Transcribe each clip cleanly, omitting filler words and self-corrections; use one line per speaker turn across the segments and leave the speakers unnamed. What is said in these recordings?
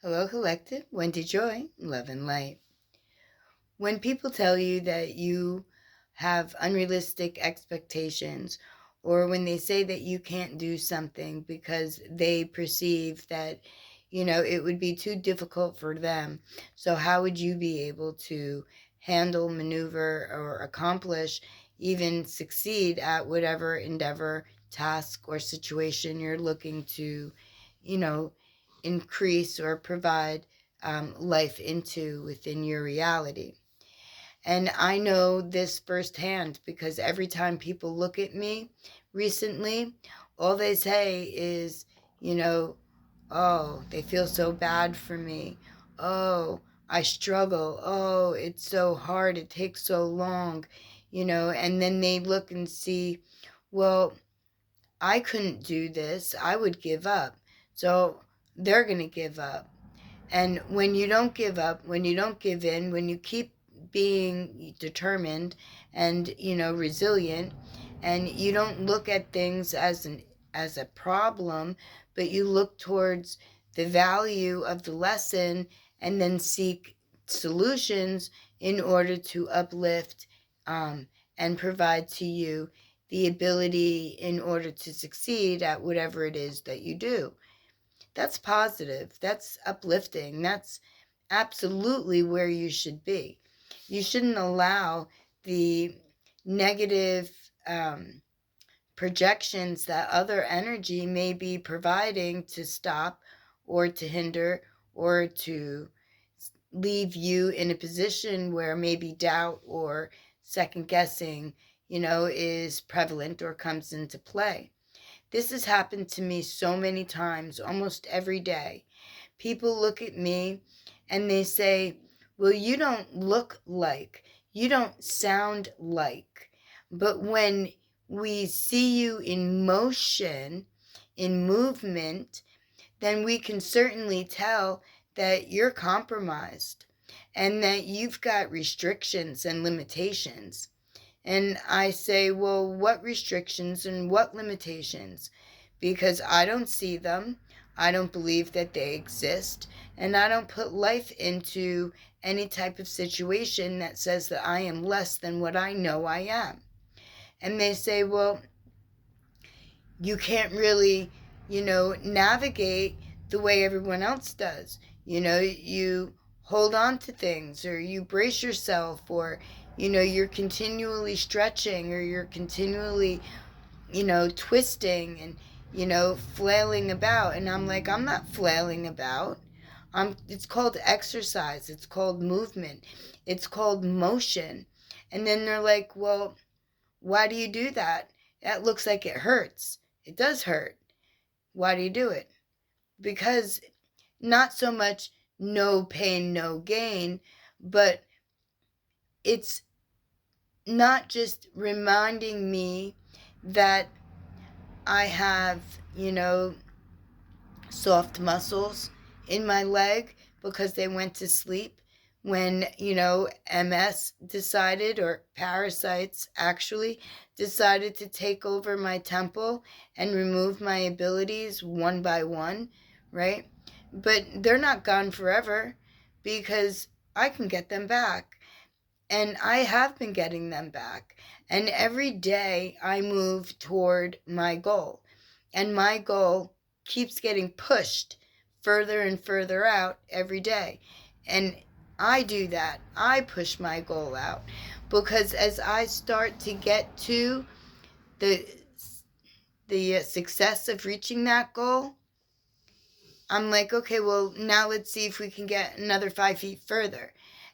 Hello, Collective. Wendy Joy, Love and Light. When people tell you that you have unrealistic expectations, or when they say that you can't do something because they perceive that, it would be too difficult for them. So, how would you be able to handle, maneuver, or accomplish, even succeed at whatever endeavor, task, or situation you're looking to, you know, increase or provide life into within your reality? And I know this firsthand because every time people look at me recently, all they say is, you know, oh, they feel so bad for me. Oh, I struggle. Oh, it's so hard. It takes so long, and then they look and see, well, I couldn't do this. I would give up. So they're going to give up. And when you don't give up, when you don't give in, when you keep being determined and, resilient, and you don't look at things as a problem, but you look towards the value of the lesson and then seek solutions in order to uplift and provide to you the ability in order to succeed at whatever it is that you do. That's positive. That's uplifting. That's absolutely where you should be. You shouldn't allow the negative projections that other energy may be providing to stop or to hinder or to leave you in a position where maybe doubt or second guessing, is prevalent or comes into play. This has happened to me so many times, almost every day. People look at me and they say, well, you don't look like, you don't sound like. But when we see you in motion, in movement, then we can certainly tell that you're compromised and that you've got restrictions and limitations. And I say, well, what restrictions and what limitations? Because I don't see them. I don't believe that they exist. And I don't put life into any type of situation that says that I am less than what I know I am. And they say, well, you can't really, navigate the way everyone else does. You hold on to things, or you brace yourself, or, you're continually stretching, or you're continually, twisting and, flailing about. And I'm like, I'm not flailing about. It's called exercise. It's called movement. It's called motion. And then they're like, well, why do you do that? That looks like it hurts. It does hurt. Why do you do it? Because not so much no pain, no gain, but it's not just reminding me that I have, soft muscles in my leg because they went to sleep when, MS decided, or parasites actually decided to take over my temple and remove my abilities one by one, right? But they're not gone forever because I can get them back. And I have been getting them back. And every day I move toward my goal. And my goal keeps getting pushed further and further out every day. And I do that. I push my goal out. Because as I start to get to the success of reaching that goal, I'm like, okay, well, now let's see if we can get another 5 feet further.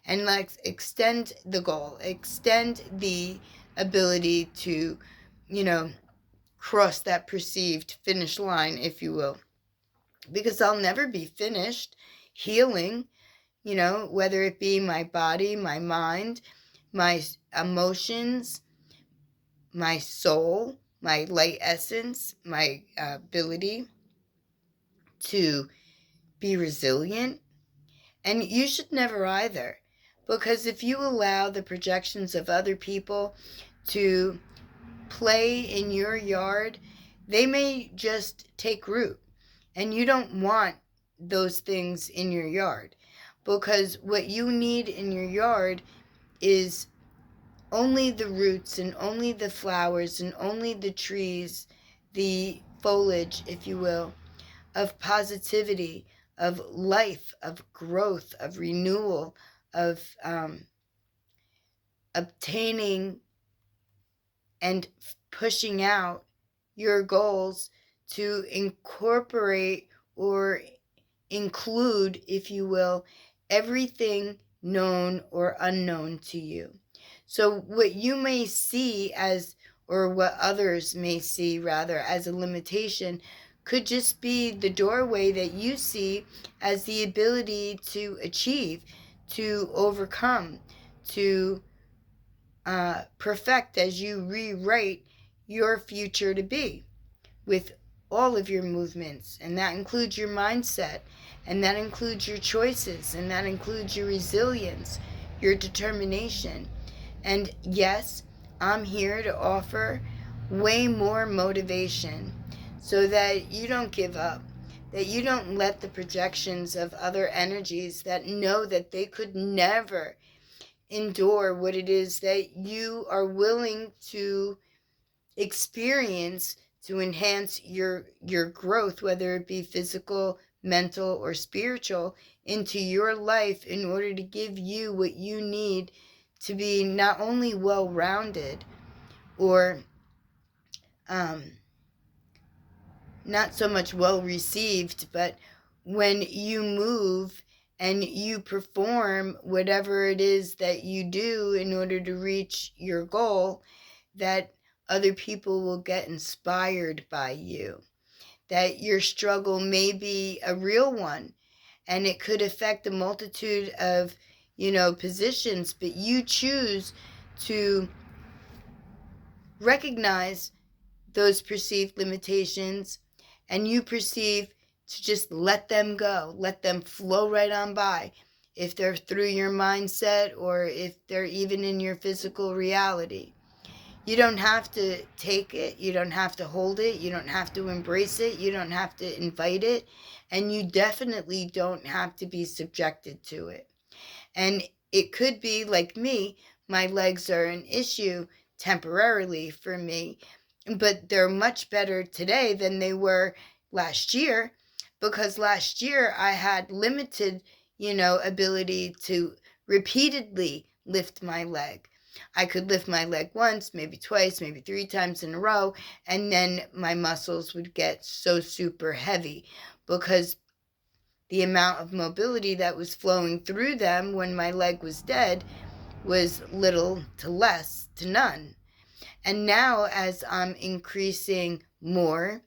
And let's extend the goal, extend the ability to, cross that perceived finish line, if you will. Because I'll never be finished healing, whether it be my body, my mind, my emotions, my soul, my light essence, my ability to be resilient. And you should never either, because if you allow the projections of other people to play in your yard, they may just take root. And you don't want those things in your yard, because what you need in your yard is only the roots and only the flowers and only the trees, the foliage, if you will, of positivity, of life, of growth, of renewal, of obtaining and pushing out your goals to incorporate or include, if you will, everything known or unknown to you. So what you may see as, or what others may see rather, as a limitation could just be the doorway that you see as the ability to achieve, to overcome, to perfect as you rewrite your future to be with all of your movements. And that includes your mindset, and that includes your choices, and that includes your resilience, your determination. And yes, I'm here to offer way more motivation so that you don't give up, that you don't let the projections of other energies that know that they could never endure what it is that you are willing to experience to enhance your growth, whether it be physical, mental, or spiritual, into your life in order to give you what you need to be not only well-rounded or not so much well-received, but when you move and you perform whatever it is that you do in order to reach your goal, that other people will get inspired by you, that your struggle may be a real one and it could affect a multitude of, positions, but you choose to recognize those perceived limitations and you perceive to just let them go, let them flow right on by. If they're through your mindset or if they're even in your physical reality. You don't have to take it. You don't have to hold it. You don't have to embrace it. You don't have to invite it. And you definitely don't have to be subjected to it. And it could be like me, my legs are an issue temporarily for me, but they're much better today than they were last year, because last year I had limited, ability to repeatedly lift my leg. I could lift my leg once, maybe twice, maybe 3 times in a row, and then my muscles would get so super heavy because the amount of mobility that was flowing through them when my leg was dead was little to less to none. And now, as I'm increasing more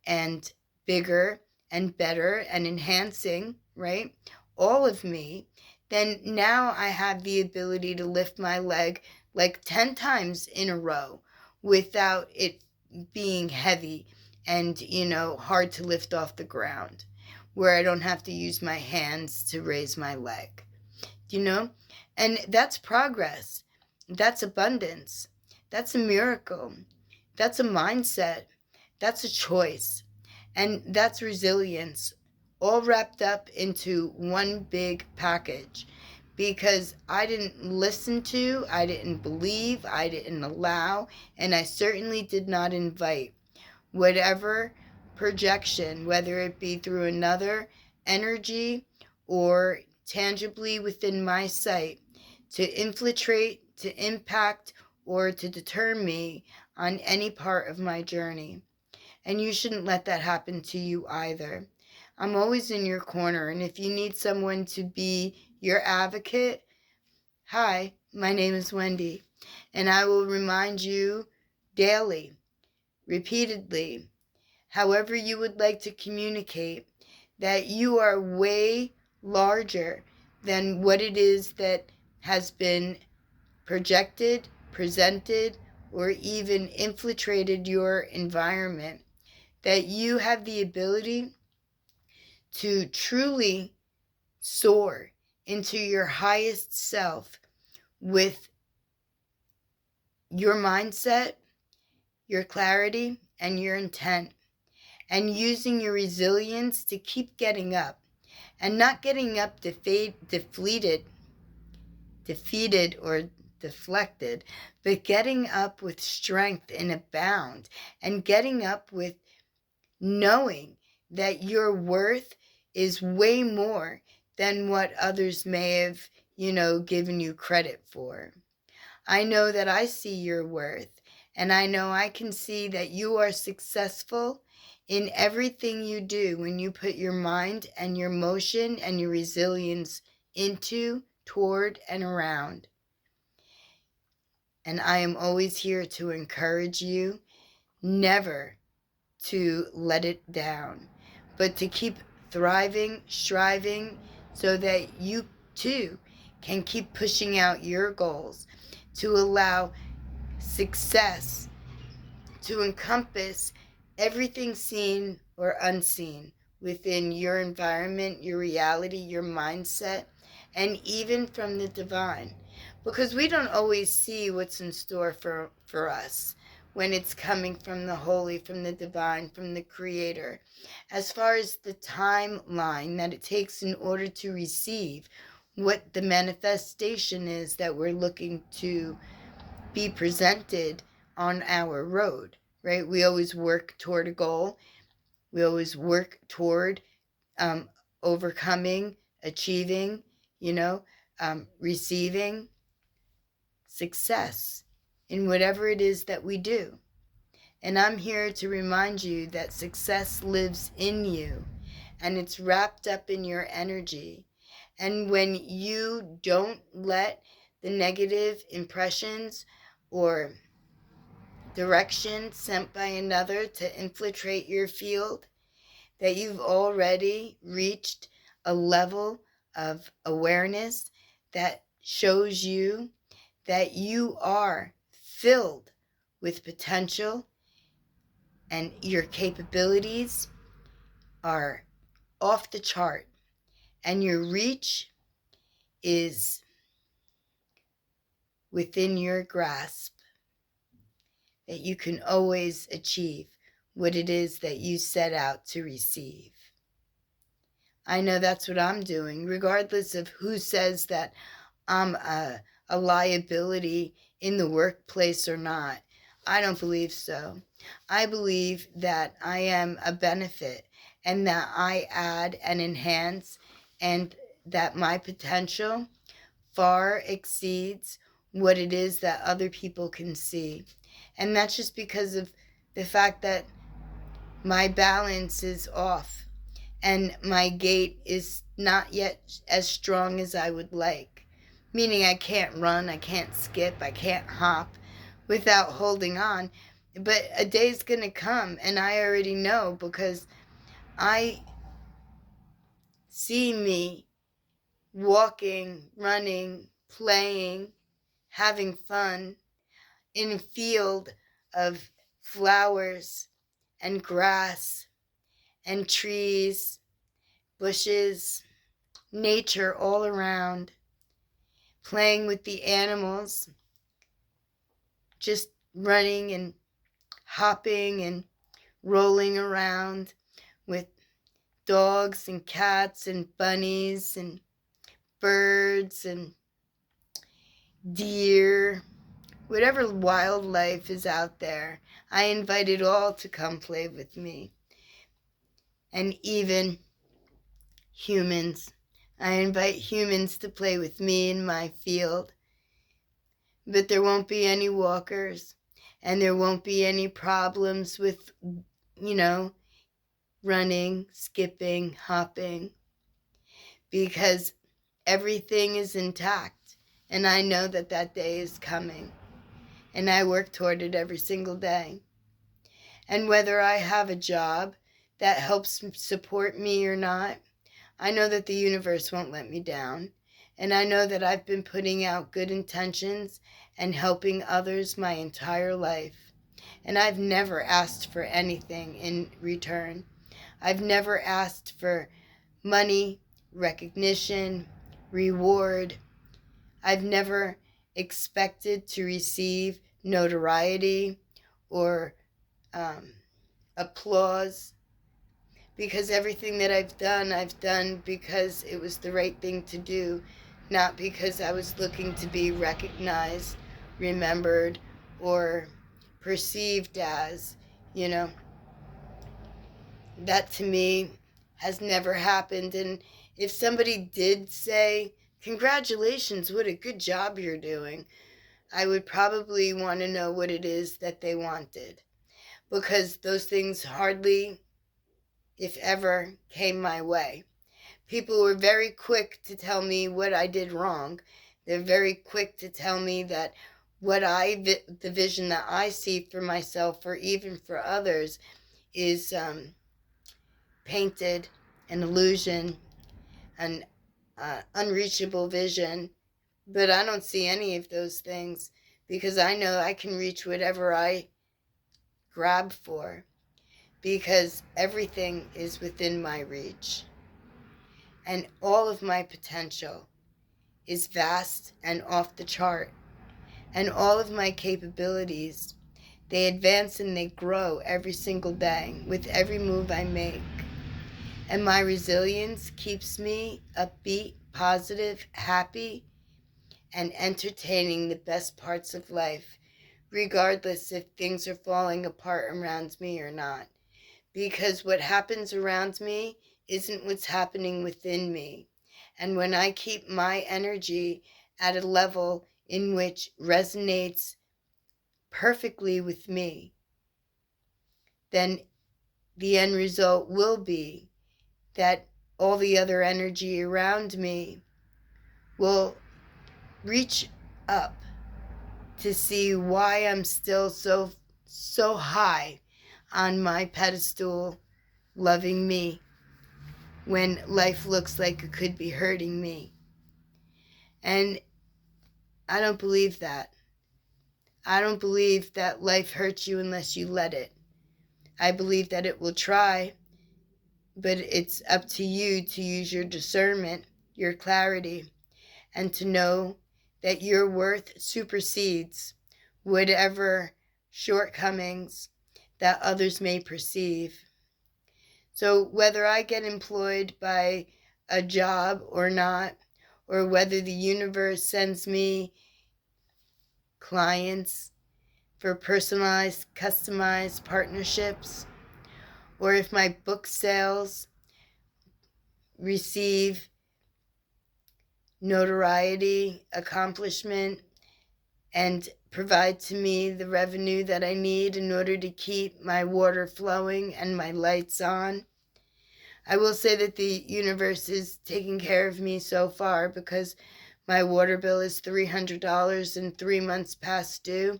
and bigger and better and enhancing, right, all of me, then now I have the ability to lift my leg like 10 times in a row without it being heavy and, hard to lift off the ground, where I don't have to use my hands to raise my leg, And that's progress. That's abundance. That's a miracle. That's a mindset. That's a choice. And that's resilience, all wrapped up into one big package. Because I didn't listen to, I didn't believe, I didn't allow, and I certainly did not invite whatever projection, whether it be through another energy or tangibly within my sight, to infiltrate, to impact, or to deter me on any part of my journey. And you shouldn't let that happen to you either. I'm always in your corner, and if you need someone to be your advocate, hi, my name is Wendy, and I will remind you daily, repeatedly, however you would like to communicate, that you are way larger than what it is that has been projected, presented, or even infiltrated your environment. That you have the ability to truly soar into your highest self with your mindset, your clarity, and your intent, and using your resilience to keep getting up, and not getting up defeated or deflected, but getting up with strength and a bound, and getting up with knowing that your worth is way more than what others may have, given you credit for. I know that I see your worth, and I know I can see that you are successful in everything you do when you put your mind and your motion and your resilience into, toward, and around. And I am always here to encourage you never to let it down, but to keep thriving, striving, so that you too can keep pushing out your goals, to allow success to encompass everything seen or unseen within your environment, your reality, your mindset, and even from the divine. Because we don't always see what's in store for us when it's coming from the holy, from the divine, from the creator. As far as the timeline that it takes in order to receive what the manifestation is that we're looking to be presented on our road, right? We always work toward a goal. We always work toward overcoming, achieving, receiving success in whatever it is that we do. And I'm here to remind you that success lives in you, and it's wrapped up in your energy. And when you don't let the negative impressions or direction sent by another to infiltrate your field, that you've already reached a level of awareness that shows you that you are filled with potential and your capabilities are off the chart, and your reach is within your grasp, that you can always achieve what it is that you set out to receive. I know that's what I'm doing, regardless of who says that I'm a liability in the workplace or not. I don't believe so. I believe that I am a benefit, and that I add and enhance, and that my potential far exceeds what it is that other people can see. And that's just because of the fact that my balance is off, and my gait is not yet as strong as I would like. Meaning I can't run, I can't skip, I can't hop without holding on. But a day's gonna come, and I already know, because I see me walking, running, playing, having fun in a field of flowers and grass and trees, bushes, nature all around, playing with the animals, just running and hopping and rolling around with dogs and cats and bunnies and birds and deer, whatever wildlife is out there. I invite it all to come play with me. And even humans. I invite humans to play with me in my field. But there won't be any walkers, and there won't be any problems with, running, skipping, hopping, because everything is intact. And I know that that day is coming, and I work toward it every single day. And whether I have a job that helps support me or not, I know that the universe won't let me down. And I know that I've been putting out good intentions and helping others my entire life. And I've never asked for anything in return. I've never asked for money, recognition, reward. I've never expected to receive notoriety or applause, because everything that I've done because it was the right thing to do, not because I was looking to be recognized, remembered, or perceived as, you know. That to me has never happened. And if somebody did say, "Congratulations, what a good job you're doing," I would probably want to know what it is that they wanted, because those things hardly, if ever, came my way. People were very quick to tell me what I did wrong. They're very quick to tell me that the vision that I see for myself or even for others is painted, an illusion, an unreachable vision. But I don't see any of those things, because I know I can reach whatever I grab for, because everything is within my reach. And all of my potential is vast and off the chart. And all of my capabilities, they advance and they grow every single day with every move I make. And my resilience keeps me upbeat, positive, happy, and entertaining the best parts of life, regardless if things are falling apart around me or not. Because what happens around me isn't what's happening within me. And when I keep my energy at a level in which resonates perfectly with me, then the end result will be that all the other energy around me will reach up to see why I'm still so high on my pedestal, loving me, when life looks like it could be hurting me. And I don't believe that. I don't believe that life hurts you unless you let it. I believe that it will try, but it's up to you to use your discernment, your clarity, and to know that your worth supersedes whatever shortcomings that others may perceive. So whether I get employed by a job or not, or whether the universe sends me clients for personalized, customized partnerships, or if my book sales receive notoriety, accomplishment, and provide to me the revenue that I need in order to keep my water flowing and my lights on. I will say that the universe is taking care of me so far, because my water bill is $300 and 3 months past due,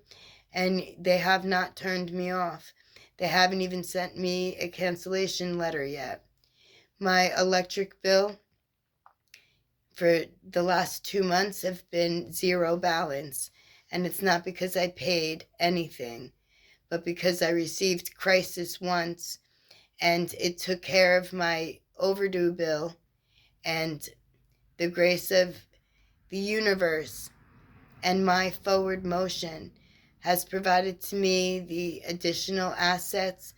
and they have not turned me off. They haven't even sent me a cancellation letter yet. My electric bill for the last 2 months have been zero balance. And it's not because I paid anything, but because I received crisis once, and it took care of my overdue bill, and the grace of the universe and my forward motion has provided to me the additional assets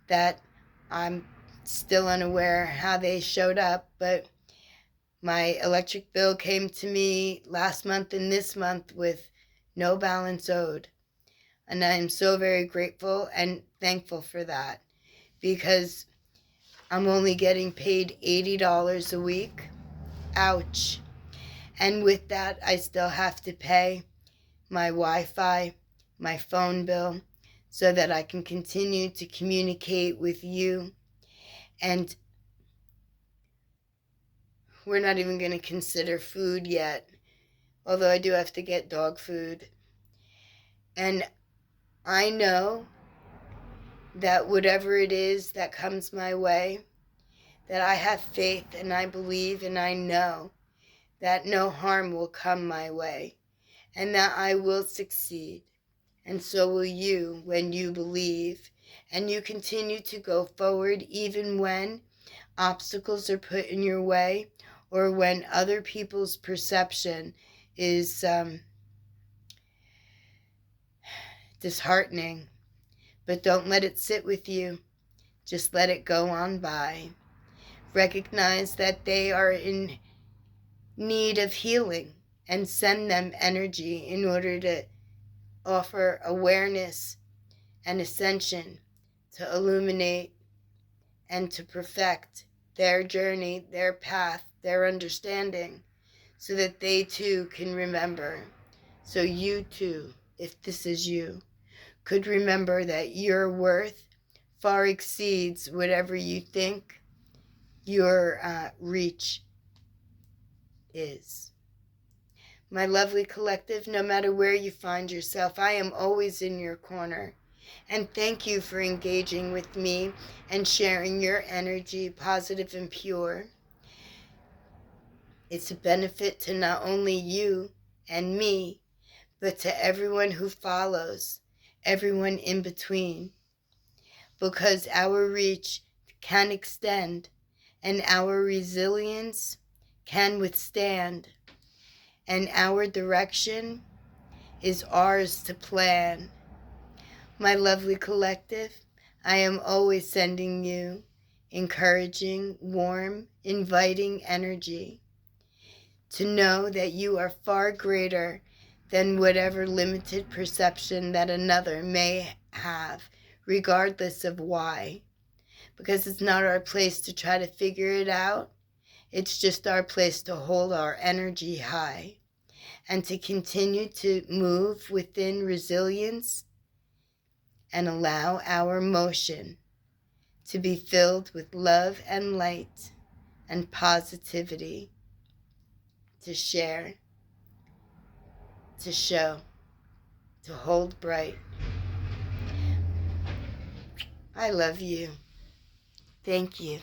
that I'm still unaware how they showed up, but my electric bill came to me last month and this month with no balance owed. And I am so very grateful and thankful for that, because I'm only getting paid $80 a week. Ouch. And with that, I still have to pay my Wi-Fi, my phone bill, so that I can continue to communicate with you. And we're not even going to consider food yet, although I do have to get dog food. And I know that whatever it is that comes my way, that I have faith and I believe and I know that no harm will come my way, and that I will succeed. And so will you, when you believe and you continue to go forward, even when obstacles are put in your way, or when other people's perception is disheartening. But don't let it sit with you. Just let it go on by. Recognize that they are in need of healing and send them energy in order to offer awareness and ascension to illuminate and to perfect their journey, their path, their understanding, so that they too can remember. So you too, if this is you, could remember that your worth far exceeds whatever you think your reach is. My lovely collective, no matter where you find yourself, I am always in your corner. And thank you for engaging with me and sharing your energy, positive and pure. It's a benefit to not only you and me, but to everyone who follows, everyone in between. Because our reach can extend and our resilience can withstand, and our direction is ours to plan. My lovely collective, I am always sending you encouraging, warm, inviting energy to know that you are far greater than whatever limited perception that another may have, regardless of why. Because it's not our place to try to figure it out. It's just our place to hold our energy high and to continue to move within resilience and allow our motion to be filled with love and light and positivity to share, to show, to hold bright. I love you. Thank you.